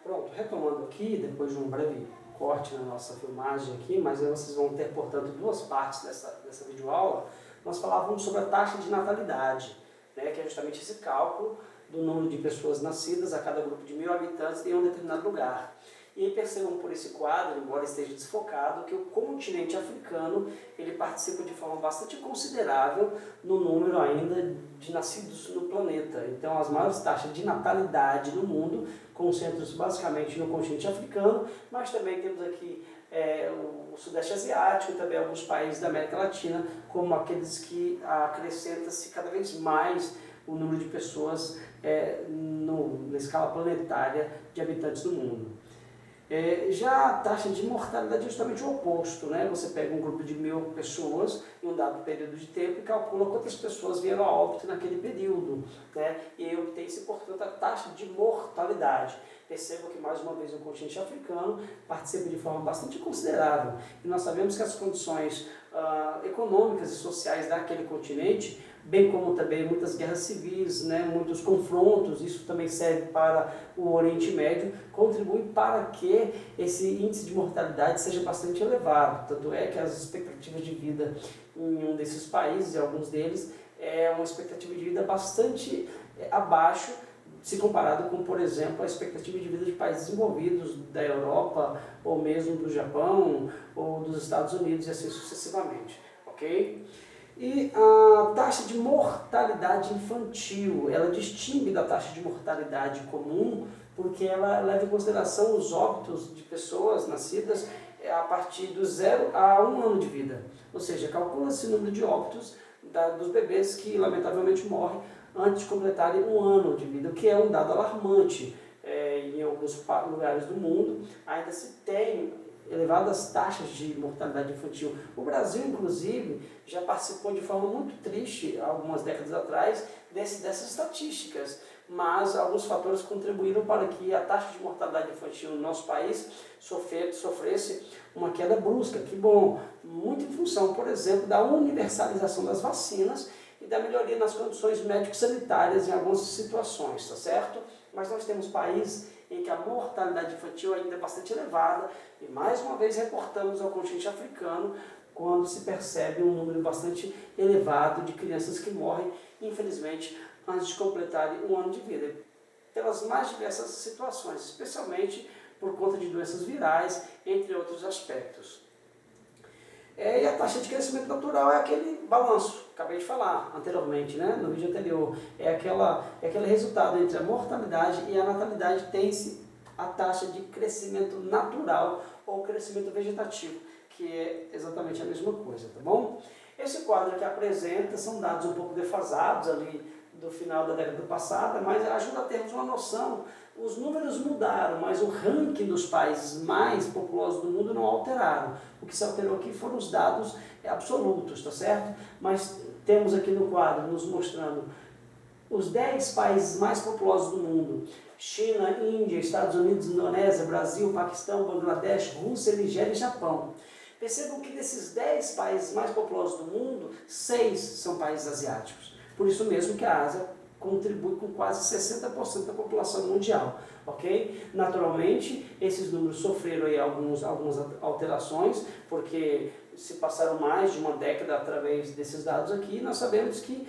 Pronto, retomando aqui, depois de um breve corte na nossa filmagem aqui, mas aí vocês vão ter, portanto, duas partes dessa videoaula. Nós falávamos sobre a taxa de natalidade, né, que é justamente esse cálculo do número de pessoas nascidas a cada grupo de 1.000 habitantes em um determinado lugar. E aí percebam por esse quadro, embora esteja desfocado, que o continente africano ele participa de forma bastante considerável no número ainda de nascidos no planeta. Então as maiores taxas de natalidade no mundo concentram-se basicamente no continente africano, mas também temos aqui o Sudeste Asiático e também alguns países da América Latina, como aqueles que acrescenta-se cada vez mais o número de pessoas na escala planetária de habitantes do mundo. Já a taxa de mortalidade é justamente o oposto, né? Você pega um grupo de 1.000 pessoas em um dado período de tempo e calcula quantas pessoas vieram a óbito naquele período, né? E aí obtém-se, portanto, a taxa de mortalidade. Percebam que, mais uma vez, o continente africano participa de forma bastante considerável. E nós sabemos que as condições econômicas e sociais daquele continente, bem como também muitas guerras civis, né, muitos confrontos, isso também serve para o Oriente Médio, contribuem para que esse índice de mortalidade seja bastante elevado. Tanto é que as expectativas de vida em um desses países, em alguns deles, é uma expectativa de vida bastante abaixo, se comparado com, por exemplo, a expectativa de vida de países desenvolvidos, da Europa, ou mesmo do Japão, ou dos Estados Unidos, e assim sucessivamente, ok? E a taxa de mortalidade infantil, ela distingue da taxa de mortalidade comum, porque ela leva em consideração os óbitos de pessoas nascidas a partir do 0 a 1 ano de vida. Ou seja, calcula-se o número de óbitos dos bebês que lamentavelmente morrem antes de completarem 1 ano de vida, o que é um dado alarmante. Em alguns lugares do mundo ainda se tem elevadas taxas de mortalidade infantil. O Brasil, inclusive, já participou de forma muito triste, algumas décadas atrás, dessas estatísticas, mas alguns fatores contribuíram para que a taxa de mortalidade infantil no nosso país sofresse uma queda brusca. Que bom, muito em função, por exemplo, da universalização das vacinas e da melhoria nas condições médico-sanitárias em algumas situações, tá certo? Mas nós temos países em que a mortalidade infantil ainda é bastante elevada e mais uma vez reportamos ao continente africano quando se percebe um número bastante elevado de crianças que morrem, infelizmente, antes de completarem 1 ano de vida, pelas mais diversas situações, especialmente por conta de doenças virais, entre outros aspectos. E a taxa de crescimento natural é aquele balanço, acabei de falar anteriormente, né, no vídeo anterior, é aquele resultado entre a mortalidade e a natalidade, tem-se a taxa de crescimento natural ou crescimento vegetativo, que é exatamente a mesma coisa, tá bom? Esse quadro que apresenta são dados um pouco defasados ali do final da década passada, mas ajuda a termos uma noção. Os números mudaram, mas o ranking dos países mais populosos do mundo não alteraram. O que se alterou aqui foram os dados absolutos, tá certo? Mas temos aqui no quadro nos mostrando os 10 países mais populosos do mundo: China, Índia, Estados Unidos, Indonésia, Brasil, Paquistão, Bangladesh, Rússia, Nigéria e Japão. Percebam que desses 10 países mais populosos do mundo, 6 são países asiáticos. Por isso mesmo que a Ásia contribui com quase 60% da população mundial, ok? Naturalmente, esses números sofreram aí algumas alterações, porque se passaram mais de uma década através desses dados aqui. Nós sabemos que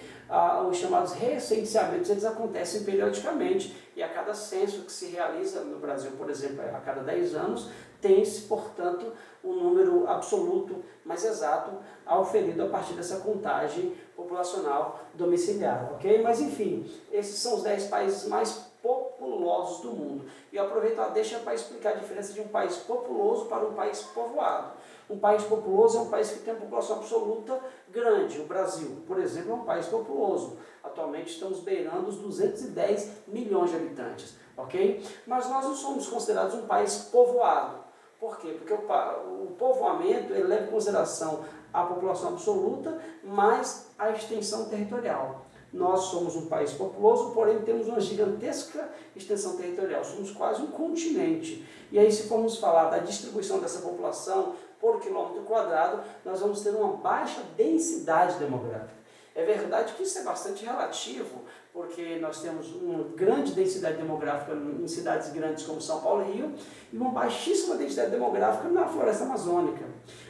os chamados recenseamentos, eles acontecem periodicamente, e a cada censo que se realiza no Brasil, por exemplo, a cada 10 anos, tem-se, portanto, um número absoluto mais exato auferido a partir dessa contagem populacional domiciliar, ok? Mas, enfim, esses são os 10 países mais populosos do mundo. E eu aproveito a deixa para explicar a diferença de um país populoso para um país povoado. Um país populoso é um país que tem uma população absoluta grande. O Brasil, por exemplo, é um país populoso. Atualmente estamos beirando os 210 milhões de habitantes, ok? Mas nós não somos considerados um país povoado. Por quê? Porque o povoamento ele leva em consideração a população absoluta mais a extensão territorial. Nós somos um país populoso, porém temos uma gigantesca extensão territorial, somos quase um continente. E aí, se formos falar da distribuição dessa população por quilômetro quadrado, nós vamos ter uma baixa densidade demográfica. É verdade que isso é bastante relativo, porque nós temos uma grande densidade demográfica em cidades grandes como São Paulo e Rio, e uma baixíssima densidade demográfica na floresta amazônica.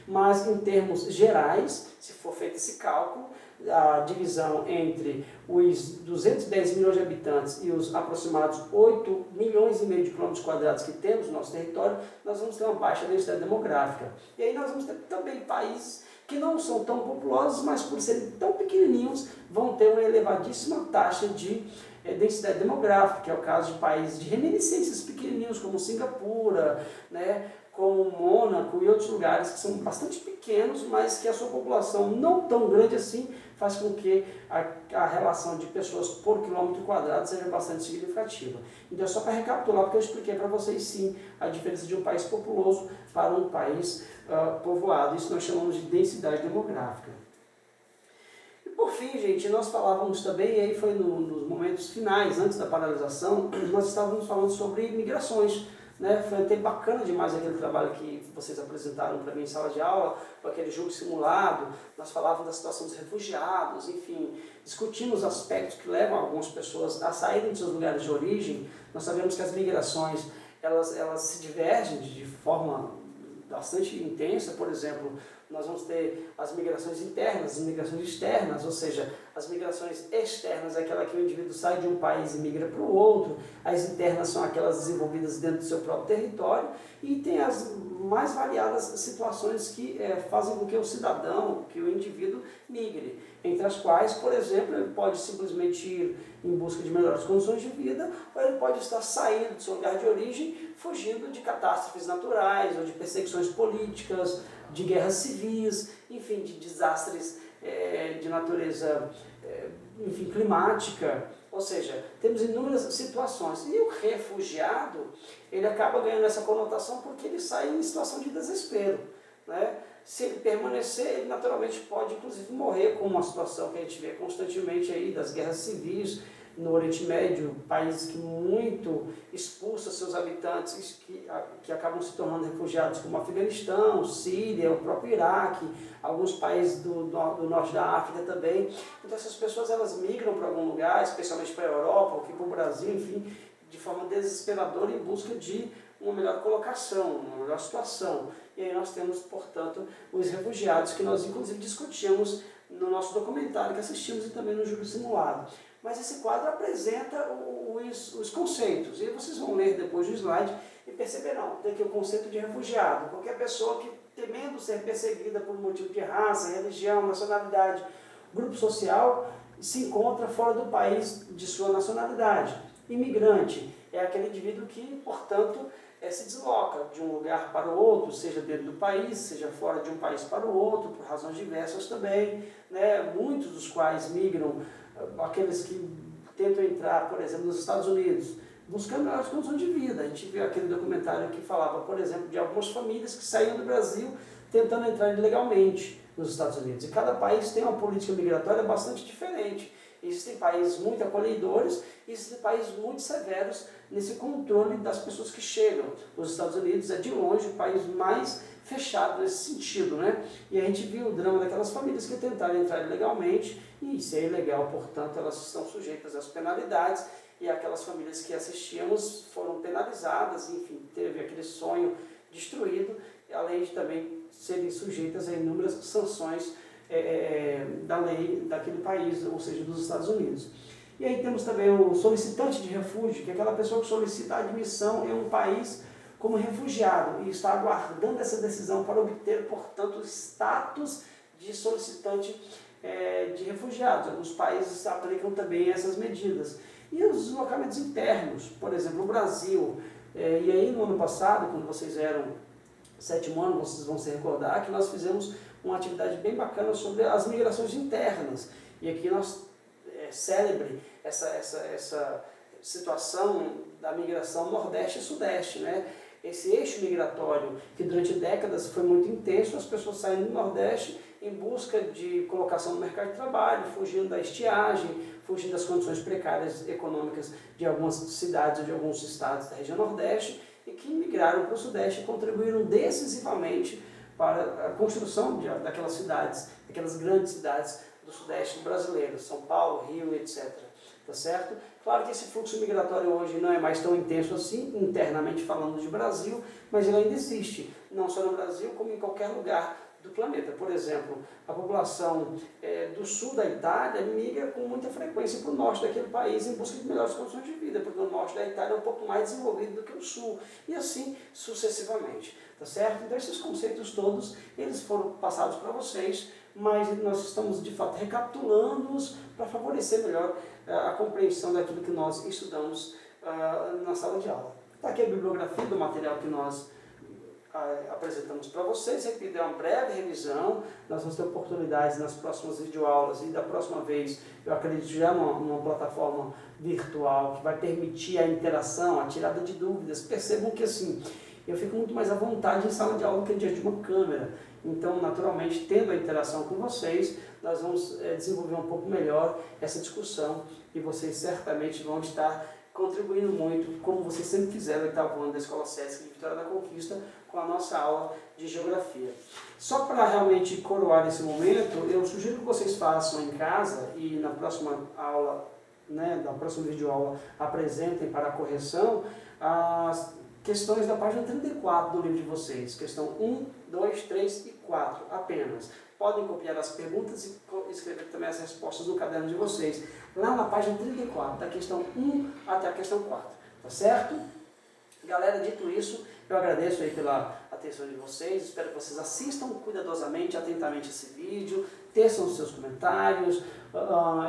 Mas em termos gerais, se for feito esse cálculo, a divisão entre os 210 milhões de habitantes e os aproximados 8 milhões e meio de quilômetros quadrados que temos no nosso território, nós vamos ter uma baixa densidade demográfica. E aí nós vamos ter também países que não são tão populosos, mas por serem tão pequenininhos, vão ter uma elevadíssima taxa de densidade demográfica, que é o caso de países de reminiscências pequenininhos, como Singapura, né, como Mônaco e outros lugares que são bastante pequenos, mas que a sua população não tão grande assim, faz com que a relação de pessoas por quilômetro quadrado seja bastante significativa. Então, só para recapitular, porque eu expliquei para vocês sim a diferença de um país populoso para um país povoado. Isso nós chamamos de densidade demográfica. E por fim, gente, nós falávamos também, e aí foi nos momentos finais, antes da paralisação, nós estávamos falando sobre migrações. Né? Foi até bacana demais aquele trabalho que vocês apresentaram para mim em sala de aula, com aquele jogo simulado. Nós falávamos da situação dos refugiados, enfim, discutimos aspectos que levam algumas pessoas a saírem de seus lugares de origem. Nós sabemos que as migrações elas se divergem de forma bastante intensa. Por exemplo, nós vamos ter as migrações internas, as migrações externas, ou seja, as migrações externas é aquela que o indivíduo sai de um país e migra para o outro, as internas são aquelas desenvolvidas dentro do seu próprio território, e tem as mais variadas situações que fazem com que o cidadão, que o indivíduo migre, entre as quais, por exemplo, ele pode simplesmente ir em busca de melhores condições de vida, ou ele pode estar saindo do seu lugar de origem, fugindo de catástrofes naturais, ou de perseguições políticas, de guerras civis, enfim, de desastres de natureza enfim, climática. Ou seja, temos inúmeras situações. E o refugiado, ele acaba ganhando essa conotação porque ele sai em situação de desespero. Né? Se ele permanecer, ele naturalmente pode, inclusive, morrer, com uma situação que a gente vê constantemente aí das guerras civis no Oriente Médio, países que muito expulsam seus habitantes, que acabam se tornando refugiados, como Afeganistão, Síria, o próprio Iraque, alguns países do norte da África também. Então essas pessoas elas migram para algum lugar, especialmente para a Europa, ou aqui para o Brasil, enfim, de forma desesperadora em busca de uma melhor colocação, uma melhor situação. E aí nós temos, portanto, os refugiados, que nós inclusive discutimos no nosso documentário que assistimos e também no Júri Simulado. Mas esse quadro apresenta os conceitos, e vocês vão ler depois do slide e perceberão. Tem aqui o conceito de refugiado, qualquer pessoa que, temendo ser perseguida por motivo de raça, religião, nacionalidade, grupo social, se encontra fora do país de sua nacionalidade. Imigrante é aquele indivíduo que, portanto, se desloca de um lugar para o outro, seja dentro do país, seja fora de um país para o outro, por razões diversas também, né? Muitos dos quais migram, aqueles que tentam entrar, por exemplo, nos Estados Unidos, buscando melhores condições de vida. A gente viu aquele documentário que falava, por exemplo, de algumas famílias que saíam do Brasil tentando entrar ilegalmente nos Estados Unidos. E cada país tem uma política migratória bastante diferente. Existem países muito acolhedores e existem países muito severos nesse controle das pessoas que chegam. Os Estados Unidos é de longe o país mais fechado nesse sentido, né? E a gente viu o drama daquelas famílias que tentaram entrar ilegalmente, e se é ilegal, portanto, elas estão sujeitas às penalidades, e aquelas famílias que assistíamos foram penalizadas, enfim, teve aquele sonho destruído, além de também serem sujeitas a inúmeras sanções da lei daquele país, ou seja, dos Estados Unidos. E aí temos também o solicitante de refúgio, que é aquela pessoa que solicita a admissão em um país como refugiado e está aguardando essa decisão para obter, portanto, o status de solicitante de refugiados. Alguns países aplicam também essas medidas. E os deslocamentos internos, por exemplo, o Brasil. E aí no ano passado, quando vocês eram sétimo ano, vocês vão se recordar que nós fizemos uma atividade bem bacana sobre as migrações internas. E aqui nós celebre essa situação da migração Nordeste e Sudeste, né? Esse eixo migratório que durante décadas foi muito intenso, as pessoas saindo do Nordeste em busca de colocação no mercado de trabalho, fugindo da estiagem, fugindo das condições precárias econômicas de algumas cidades ou de alguns estados da região Nordeste, e que migraram para o Sudeste e contribuíram decisivamente para a construção daquelas cidades, daquelas grandes cidades do sudeste brasileiro, São Paulo, Rio, etc. Tá certo? Claro que esse fluxo migratório hoje não é mais tão intenso assim, internamente falando de Brasil, mas ele ainda existe, não só no Brasil, como em qualquer lugar do planeta. Por exemplo, a população do sul da Itália migra com muita frequência para o norte daquele país em busca de melhores condições de vida, porque o norte da Itália é um pouco mais desenvolvido do que o sul, e assim sucessivamente, tá certo? Então esses conceitos todos, eles foram passados para vocês, mas nós estamos de fato recapitulando-os para favorecer melhor a compreensão daquilo que nós estudamos na sala de aula. Está aqui a bibliografia do material que nós apresentamos para vocês. Aqui deu uma breve revisão. Nós vamos ter oportunidades nas próximas videoaulas e da próxima vez, eu acredito já numa plataforma virtual que vai permitir a interação, a tirada de dúvidas. Percebam que assim, eu fico muito mais à vontade em sala de aula do que diante de uma câmera. Então, naturalmente, tendo a interação com vocês, nós vamos desenvolver um pouco melhor essa discussão e vocês certamente vão estar contribuindo muito, como vocês sempre fizeram no oitavo ano da Escola SESC de Vitória da Conquista, com a nossa aula de Geografia. Só para realmente coroar esse momento, eu sugiro que vocês façam em casa e na próxima aula, na próxima videoaula, apresentem para a correção as questões da página 34 do livro de vocês. Questão 1, 2, 3 e 4 apenas. Podem copiar as perguntas e escrever também as respostas no caderno de vocês. Lá na página 34, da questão 1 até a questão 4. Tá certo? Galera, dito isso, eu agradeço aí pela atenção de vocês. Espero que vocês assistam cuidadosamente, atentamente esse vídeo. Teçam os seus comentários,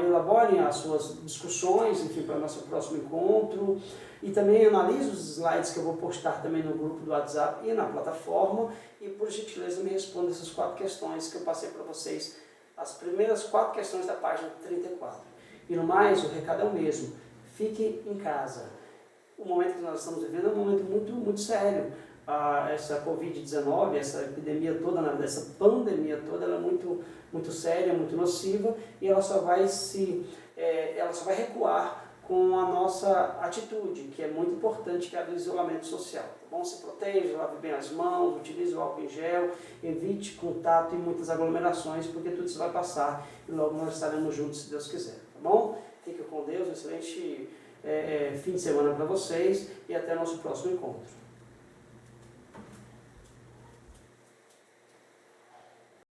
elaborem as suas discussões, enfim, para o nosso próximo encontro. E também analise os slides que eu vou postar também no grupo do WhatsApp e na plataforma. E, por gentileza, me responda essas 4 questões que eu passei para vocês, as primeiras 4 questões da página 34. E no mais, o recado é o mesmo. Fiquem em casa. O momento que nós estamos vivendo é um momento muito sério. Essa Covid-19, essa epidemia toda, essa pandemia toda, ela é muito séria, muito nociva, e ela só vai recuar com a nossa atitude, que é muito importante, que é a do isolamento social. Tá bom? Se proteja, lave bem as mãos, utilize o álcool em gel, evite contato e muitas aglomerações, porque tudo isso vai passar e logo nós estaremos juntos, se Deus quiser. Tá bom? Fique com Deus, um excelente fim de semana para vocês e até o nosso próximo encontro.